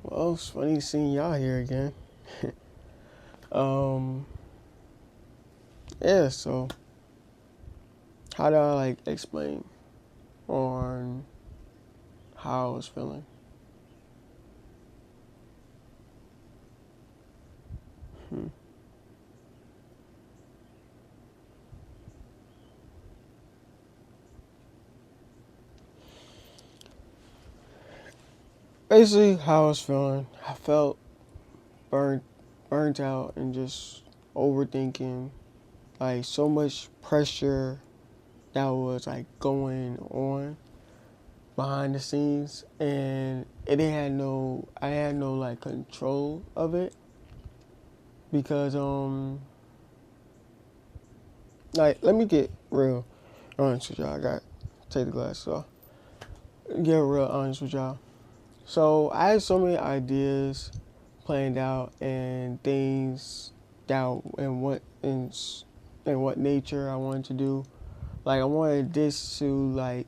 Well, it's funny seeing y'all here again. um, yeah. So, how do I explain on how I was feeling? Hmm. Basically, how I was feeling. I felt burnt, burnt out, and just overthinking. Like so much pressure that was going on behind the scenes, and I had no control of it because let me get real honest with y'all. I got to take the glasses off. Get real honest with y'all. So I had so many ideas planned out and things that and what nature I wanted to do. Like I wanted this to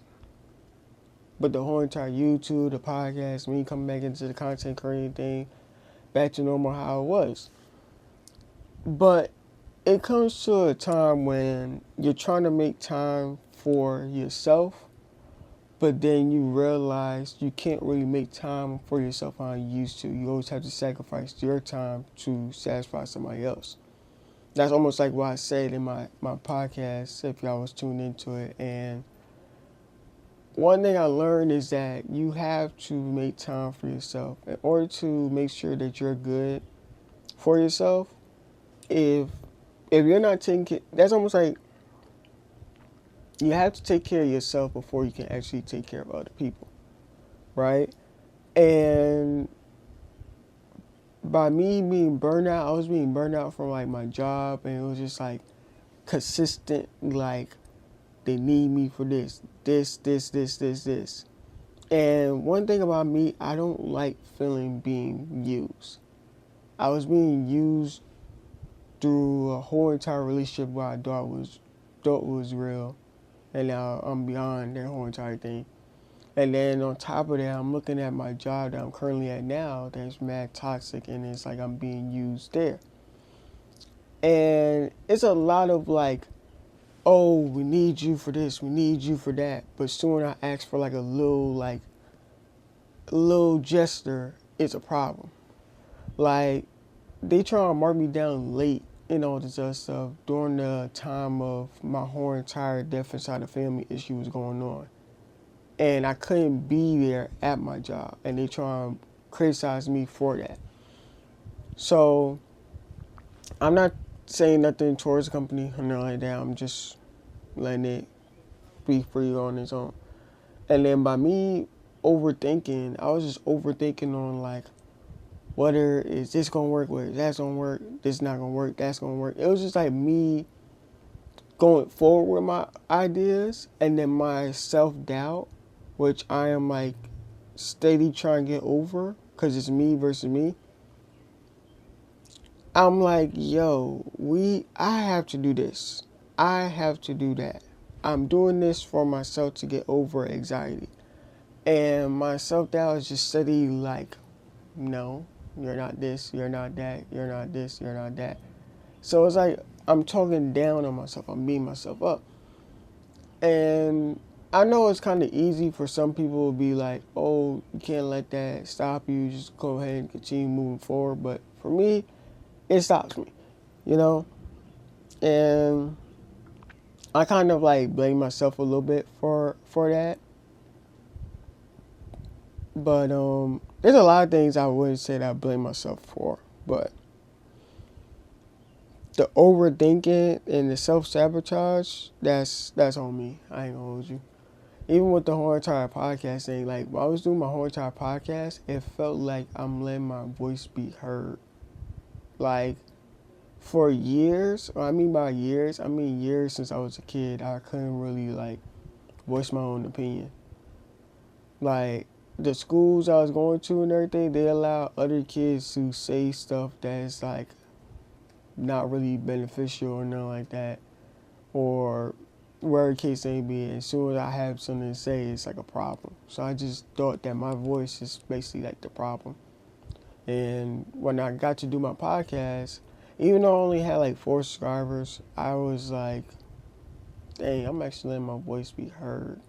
but the whole entire YouTube, the podcast, me coming back into the content creating thing, back to normal how it was. But it comes to a time when you're trying to make time for yourself, but then you realize you can't really make time for yourself how you used to. You always have to sacrifice your time to satisfy somebody else. That's almost like what I said in my podcast, if y'all was tuned into it. And one thing I learned is that you have to make time for yourself. In order to make sure that you're good for yourself, if you're not taking care, that's almost like you have to take care of yourself before you can actually take care of other people, right? And by me being burned out, I was being burned out from my job, and it was just consistent, they need me for this. And one thing about me, I don't like feeling being used. I was being used through a whole entire relationship where I thought was real, and now I'm beyond that whole entire thing. And then on top of that, I'm looking at my job that I'm currently at now that's mad toxic, and it's like I'm being used there. And it's a lot of oh, we need you for this, we need you for that. But soon I ask for a little gesture, it's a problem. Like they try to mark me down late and all this other stuff during the time of my whole entire death inside the family issue was going on. And I couldn't be there at my job, and they try to criticize me for that. So I'm not saying nothing towards the company or nothing like that. I'm just letting it be free on its own. And then by me overthinking, I was just overthinking on whether is this gonna work, whether that's gonna work, this not gonna work, that's gonna work. It was just me going forward with my ideas, and then my self-doubt, which I am steady trying to get over because it's me versus me. I'm yo, I have to do this. I have to do that. I'm doing this for myself to get over anxiety. And my self-doubt is just steady no, you're not this, you're not that, you're not this, you're not that. So it's I'm talking down on myself. I'm beating myself up. And I know it's kind of easy for some people to be oh, you can't let that stop you. Just go ahead and continue moving forward. But for me, it stops me, you know? And I kind of blame myself a little bit for that. But there's a lot of things I wouldn't say that I blame myself for. But the overthinking and the self-sabotage, that's on me. I ain't gonna hold you. Even with the whole entire podcast thing, like when I was doing my whole entire podcast, it felt like I'm letting my voice be heard. Like for years, or I mean by years, I mean years since I was a kid, I couldn't really like voice my own opinion. Like the schools I was going to and everything, they allow other kids to say stuff that's like not really beneficial or nothing like that, or where the case may be. As soon as I have something to say, it's like a problem. So I just thought that my voice is basically like the problem. And when I got to do my podcast, even though I only had like 4 subscribers, I was like, dang, I'm actually letting my voice be heard.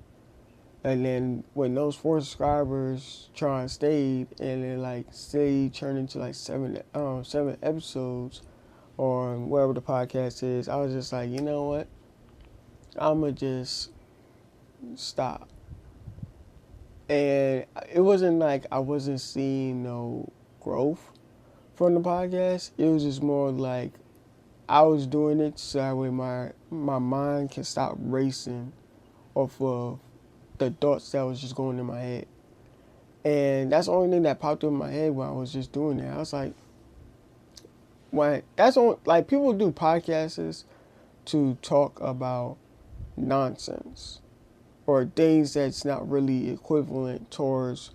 And then when those 4 subscribers try and stayed, and then like stay turned into like 7 episodes or whatever the podcast is, I was just like, you know what? I'ma just stop. And it wasn't like I wasn't seeing no growth from the podcast. It was just more like I was doing it so that way my mind can stop racing off of the thoughts that was just going in my head. And that's the only thing that popped up in my head when I was just doing that. I was like, when that's on like people do podcasts to talk about nonsense or things that's not really equivalent towards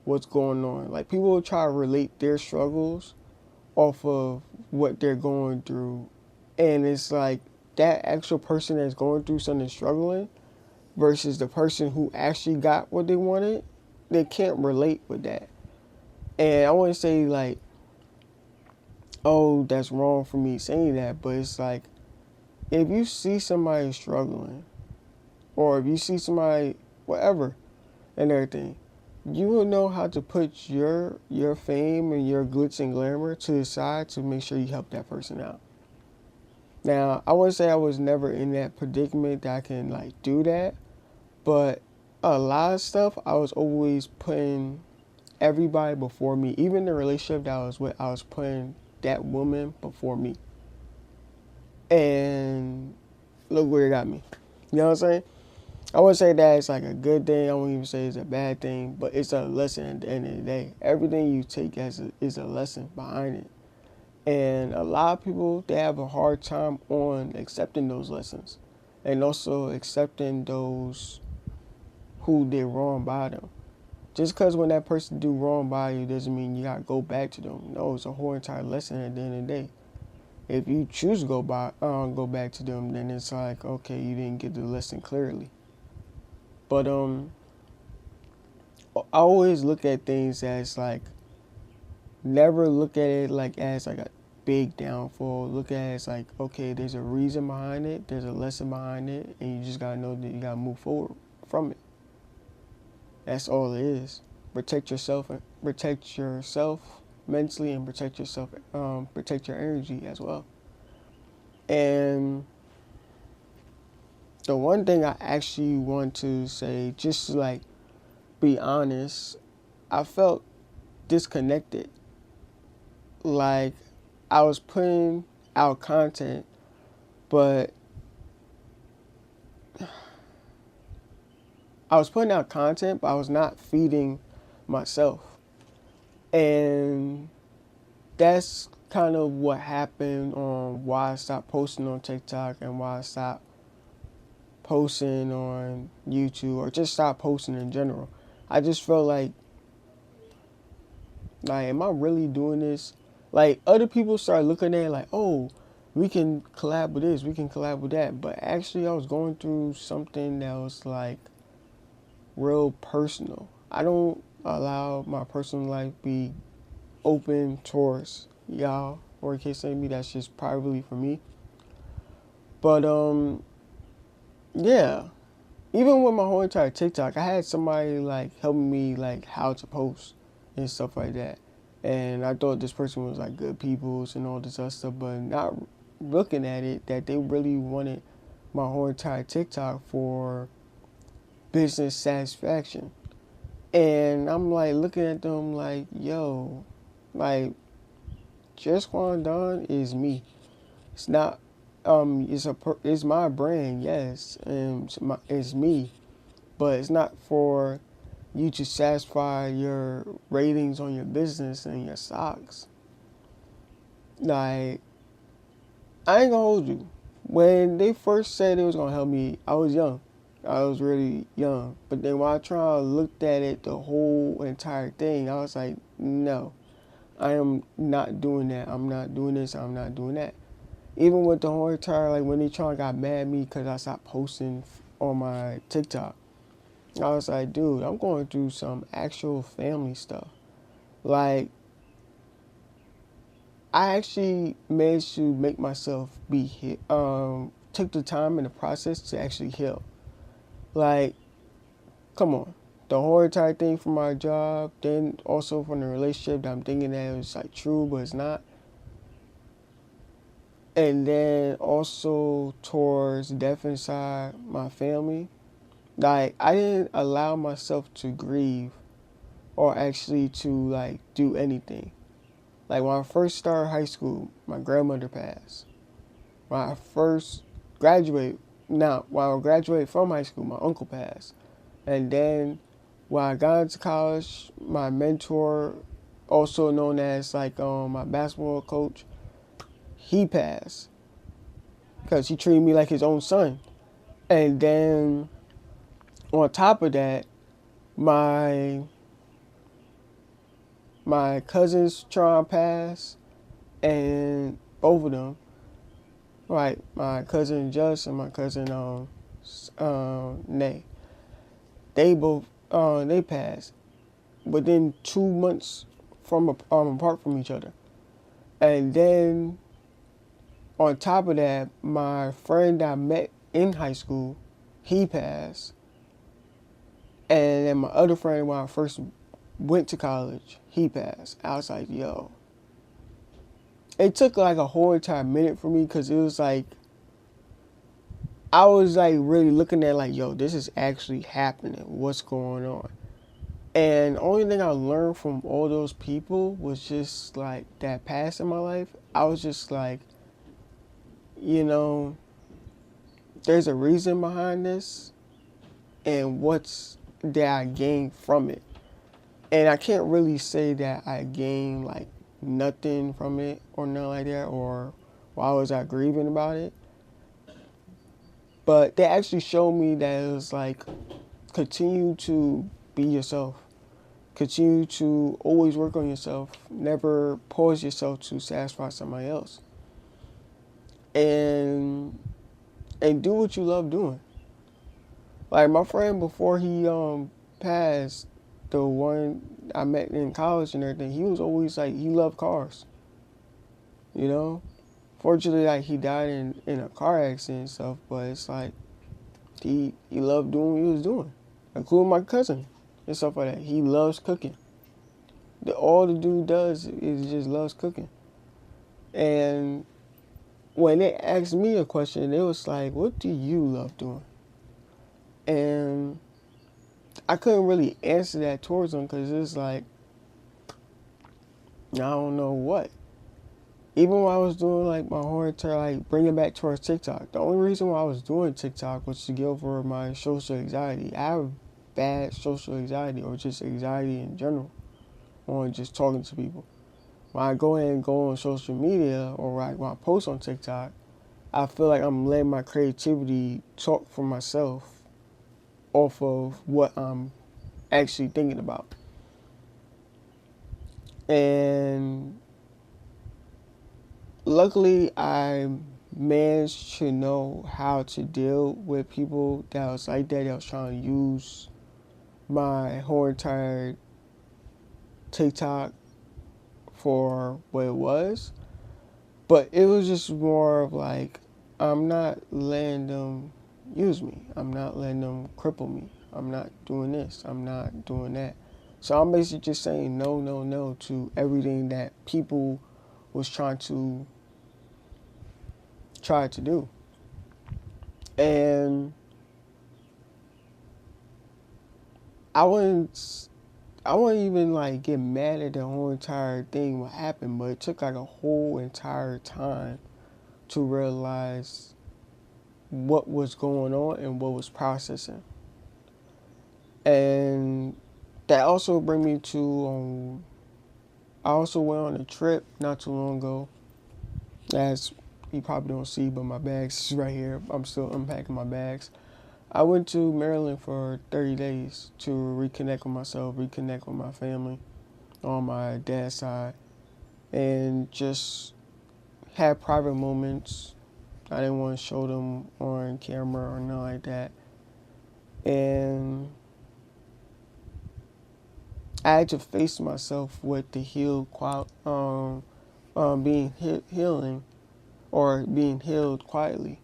what's going on. Like people will try to relate their struggles off of what they're going through, and it's like that actual person that's going through something struggling versus the person who actually got what they wanted, they can't relate with that. And I wouldn't say like, oh, that's wrong for me saying that, but it's like if you see somebody struggling, or if you see somebody whatever and everything, you will know how to put your fame and your glitz and glamour to the side to make sure you help that person out. Now, I wouldn't say I was never in that predicament that I can like do that, but a lot of stuff I was always putting everybody before me. Even the relationship that I was with, I was putting that woman before me. And look where it got me. You know what I'm saying? I wouldn't say that it's like a good thing. I wouldn't even say it's a bad thing, but it's a lesson at the end of the day. Everything you take is a lesson behind it. And a lot of people, they have a hard time on accepting those lessons and also accepting those who did wrong by them. Just because when that person do wrong by you doesn't mean you got to go back to them. No, it's a whole entire lesson at the end of the day. If you choose to go back to them, then it's like, okay, you didn't get the lesson clearly. But I always look at things as like, never look at it like as like a big downfall. Look at it as like, okay, there's a reason behind it, there's a lesson behind it, and you just gotta know that you gotta move forward from it. That's all it is. Protect yourself mentally, and protect your energy as well. And the one thing I actually want to say, just to like be honest, I felt disconnected. Like I was putting out content, but I was not feeding myself. And that's kind of what happened on why I stopped posting on TikTok and why I stopped posting on YouTube, or just stopped posting in general. I just felt like, am I really doing this? Like other people started looking at it like, oh, we can collab with this, we can collab with that. But actually I was going through something that was like real personal. I don't allow my personal life be open towards y'all, or in case maybe that's just privately for me. But yeah. Even with my whole entire TikTok, I had somebody like helping me like how to post and stuff like that. And I thought this person was like good peoples and all this other stuff, but not looking at it that they really wanted my whole entire TikTok for business satisfaction. And I'm like looking at them like, yo, like Jusquandon is me. It's not it's my brand, yes, and it's me, but it's not for you to satisfy your ratings on your business and your stocks. Like, I ain't gonna hold you. When they first said it was gonna help me, I was young. I was really young. But then when I tried to look at it, the whole entire thing, I was like, no, I am not doing that. I'm not doing this. I'm not doing that. Even with the whole entire, like when they trying got mad at me because I stopped posting on my TikTok, I was like, dude, I'm going through some actual family stuff. Like, I actually managed to make myself be hit. Took the time in the process to actually heal. Like, come on, the whole entire thing from my job, then also from the relationship that I'm thinking that it was like true, but it's not. And then also towards death inside my family. Like, I didn't allow myself to grieve or actually to like do anything. Like when I first started high school, my grandmother passed. When I first graduated, when I graduated from high school, my uncle passed. And then when I got into college, my mentor, also known as like my basketball coach, he passed because he treated me like his own son. And then on top of that, my my cousins try and pass, and both of them, right, my cousin Just and my cousin Nay, they both they passed within 2 months from apart from each other. And then on top of that, my friend I met in high school, he passed. And then my other friend, when I first went to college, he passed. I was like, yo. It took like a whole entire minute for me because it was like, I was like really looking at like, yo, this is actually happening. What's going on? And the only thing I learned from all those people was just like that past in my life. I was just like, you know, there's a reason behind this and what's that I gained from it. And I can't really say that I gained like nothing from it or nothing like that, or why was I grieving about it. But they actually showed me that it was like, continue to be yourself. Continue to always work on yourself. Never pause yourself to satisfy somebody else. And do what you love doing. Like my friend before he passed, the one I met in college and everything, he was always like, he loved cars. You know? Fortunately, like he died in a car accident and stuff, but it's like he loved doing what he was doing. Including my cousin and stuff like that. He loves cooking. All the dude does is just loves cooking. And when they asked me a question, it was like, what do you love doing? And I couldn't really answer that towards them because it's like, I don't know what. Even when I was doing like my whole entire like bringing back towards TikTok, the only reason why I was doing TikTok was to get over my social anxiety. I have bad social anxiety or just anxiety in general on just talking to people. When I go ahead and go on social media or like when I post on TikTok, I feel like I'm letting my creativity talk for myself off of what I'm actually thinking about. And luckily, I managed to know how to deal with people that was like that was trying to use my whole entire TikTok for what it was. But it was just more of like, I'm not letting them use me. I'm not letting them cripple me. I'm not doing this. I'm not doing that. So I'm basically just saying no, no, no to everything that people was trying to do. And I wouldn't I wouldn't even like get mad at the whole entire thing what happened, but it took like a whole entire time to realize what was going on and what was processing. And that also bring me to I also went on a trip not too long ago. As you probably don't see, but my bags is right here. I'm still unpacking my bags. I went to Maryland for 30 days to reconnect with myself, reconnect with my family on my dad's side, and just have private moments. I didn't want to show them on camera or nothing like that. And I had to face myself with the healing or being healed quietly.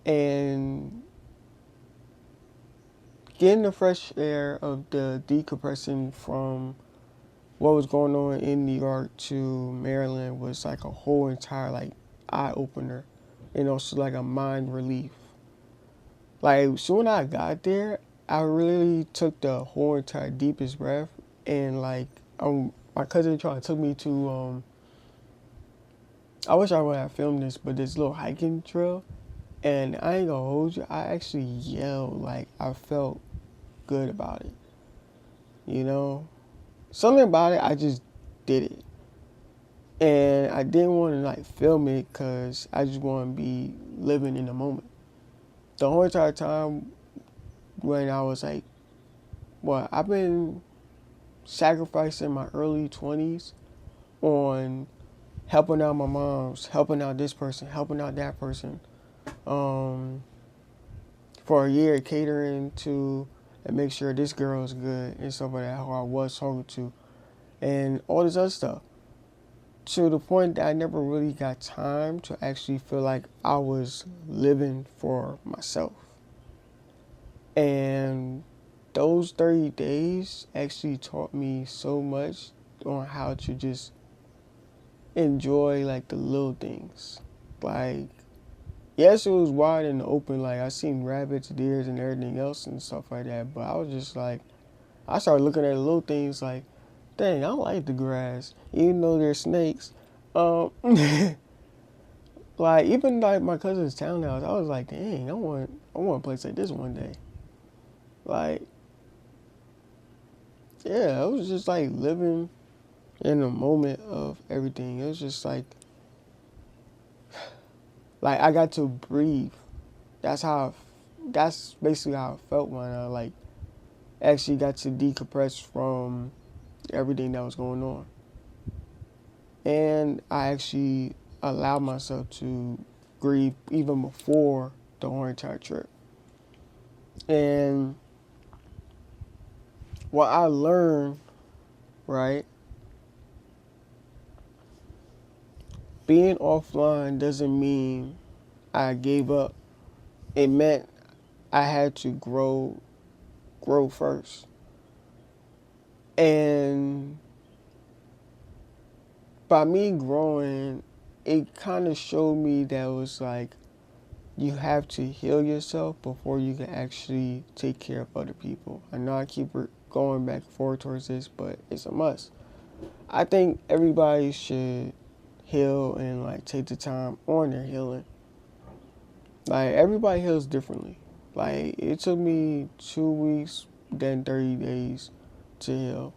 And getting the fresh air of the decompressing from what was going on in New York to Maryland was like a whole entire like eye opener and also like a mind relief. Like soon I got there, I really took the whole entire deepest breath and like my cousin took me to I wish I would have filmed this, but this little hiking trail, and I ain't gonna hold you, I actually yelled. Like I felt good about it, you know, something about it. I just did it, and I didn't want to like film it because I just want to be living in the moment. The whole entire time when I was like, well, I've been sacrificing my early 20s on helping out my moms, helping out this person, helping out that person. For a year, catering to and make sure this girl is good and stuff like that, who I was talking to, and all this other stuff. To the point that I never really got time to actually feel like I was living for myself. And those 30 days actually taught me so much on how to just enjoy like the little things. Like, yes, it was wide in the open. Like I seen rabbits, deers, and everything else and stuff like that. But I was just like, I started looking at the little things like, dang, I don't like the grass, even though there's snakes. Like even like my cousin's townhouse, I was like, dang, I want a place like this one day. Like, yeah, I was just like living in the moment of everything. It was just like I got to breathe. That's how. That's basically how I felt when I like actually got to decompress from everything that was going on, and I actually allowed myself to grieve even before the whole entire trip. And what I learned, right, being offline doesn't mean I gave up. It meant I had to grow first. And by me growing, it kind of showed me that it was like you have to heal yourself before you can actually take care of other people. I know I keep going back and forth towards this, but it's a must. I think everybody should heal and like take the time on their healing. Like everybody heals differently. Like it took me 2 weeks, then 30 days to heal.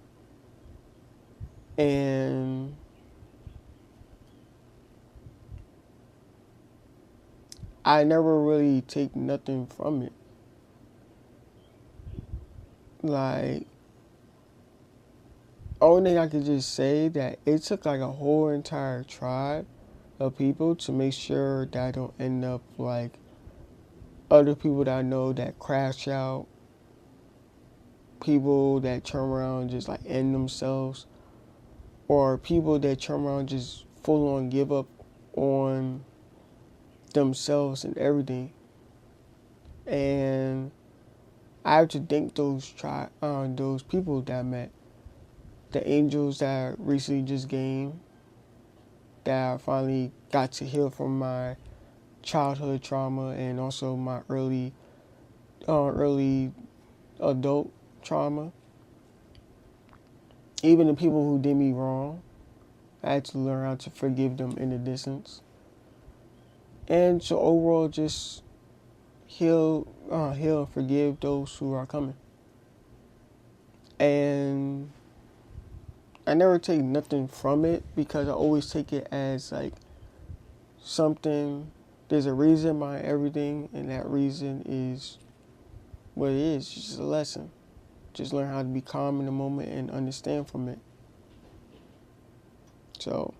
And I never really take nothing from it. Like, only thing I could just say that it took like a whole entire tribe of people to make sure that I don't end up like other people that I know that crash out, people that turn around and just like end themselves, or people that turn around and just full on give up on themselves and everything. And I have to thank those people that I met, the angels that I recently just gained, that I finally got to heal from my childhood trauma and also my early adult trauma. Even the people who did me wrong, I had to learn how to forgive them in the distance. And to overall just heal and forgive those who are coming. And I never take nothing from it because I always take it as like something, there's a reason behind everything, and that reason is what it is, it's just a lesson. Just learn how to be calm in the moment and understand from it. So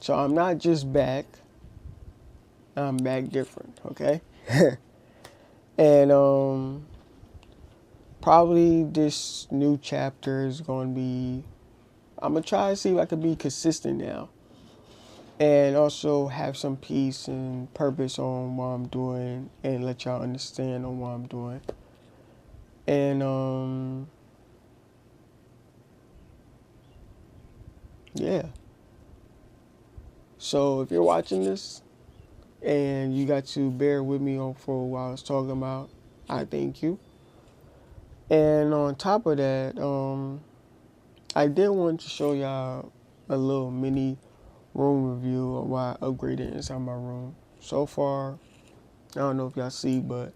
I'm not just back, I'm back different, okay? And probably this new chapter is going to be, I'm going to try to see if I can be consistent now. And also have some peace and purpose on what I'm doing and let y'all understand on what I'm doing. And yeah. So if you're watching this and you got to bear with me for what I was talking about, I thank you. And on top of that, I did want to show y'all a little mini room review of why I upgraded inside my room. So far, I don't know if y'all see, but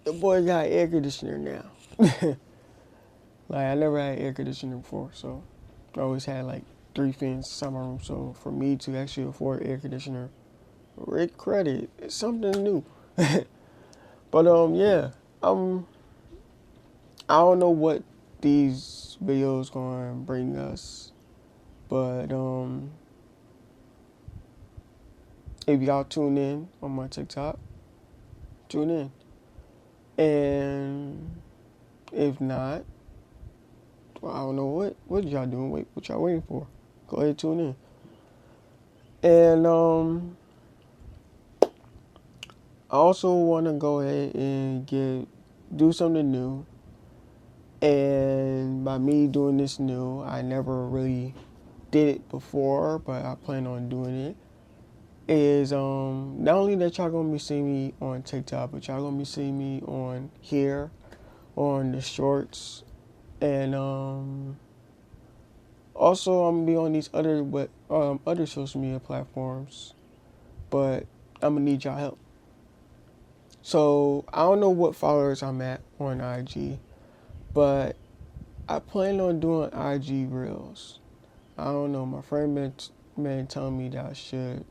the boy got air conditioner now. Like, I never had air conditioner before, so I always had like 3 fans inside my room. So for me to actually afford air conditioner, great credit, it's something new. But yeah, I don't know what these videos gonna bring us, but if y'all tune in on my TikTok, tune in. And if not, well, I don't know what y'all doing. Wait, what y'all waiting for? Go ahead, tune in. And I also want to go ahead and do something new. And by me doing this new, I never really did it before, but I plan on doing it. Is not only that y'all gonna be seeing me on TikTok, but y'all gonna be seeing me on here, on the shorts, and also I'm gonna be on these other social media platforms, but I'm gonna need y'all help. So I don't know what followers I'm at on IG, but I plan on doing IG reels. I don't know, my friend been telling me that I should,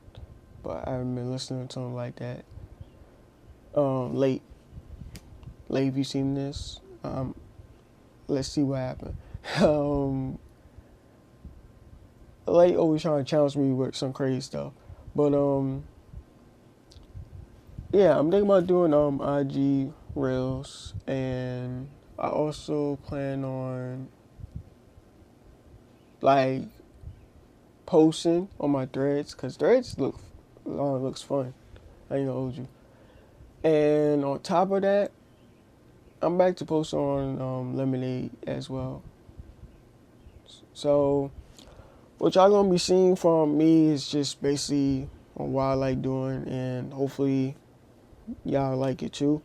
but I haven't been listening to him like that. Late, if you seen this, let's see what happened. Late always trying to challenge me with some crazy stuff, but yeah, I'm thinking about doing IG reels, and I also plan on like posting on my threads, cause threads looks fun. I ain't gonna hold you. And on top of that, I'm back to post on Lemonade as well. So what y'all gonna be seeing from me is just basically on what I like doing, and hopefully y'all like it too.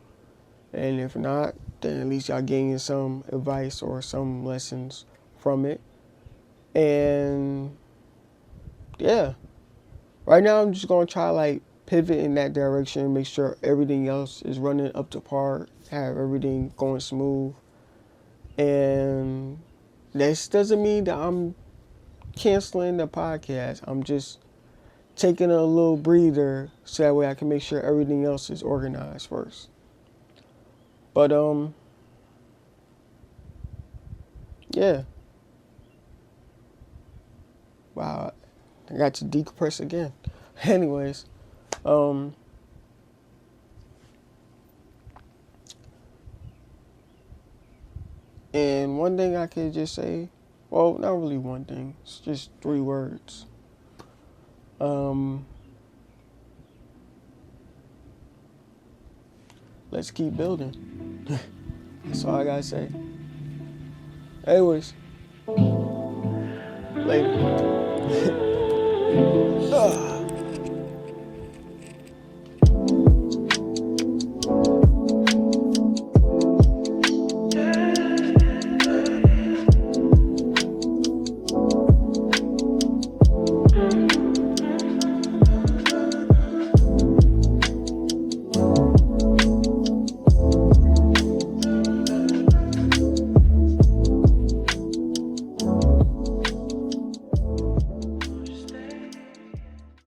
And if not, then at least y'all gaining some advice or some lessons from it. And yeah, right now I'm just gonna try like pivot in that direction, make sure everything else is running up to par, have everything going smooth. And this doesn't mean that I'm canceling the podcast. I'm just taking a little breather so that way I can make sure everything else is organized first. But yeah. Wow, I got to decompress again. Anyways, and one thing I could just say, well, not really one thing, it's just 3 words. Let's keep building. That's all I gotta say. Anyways, later.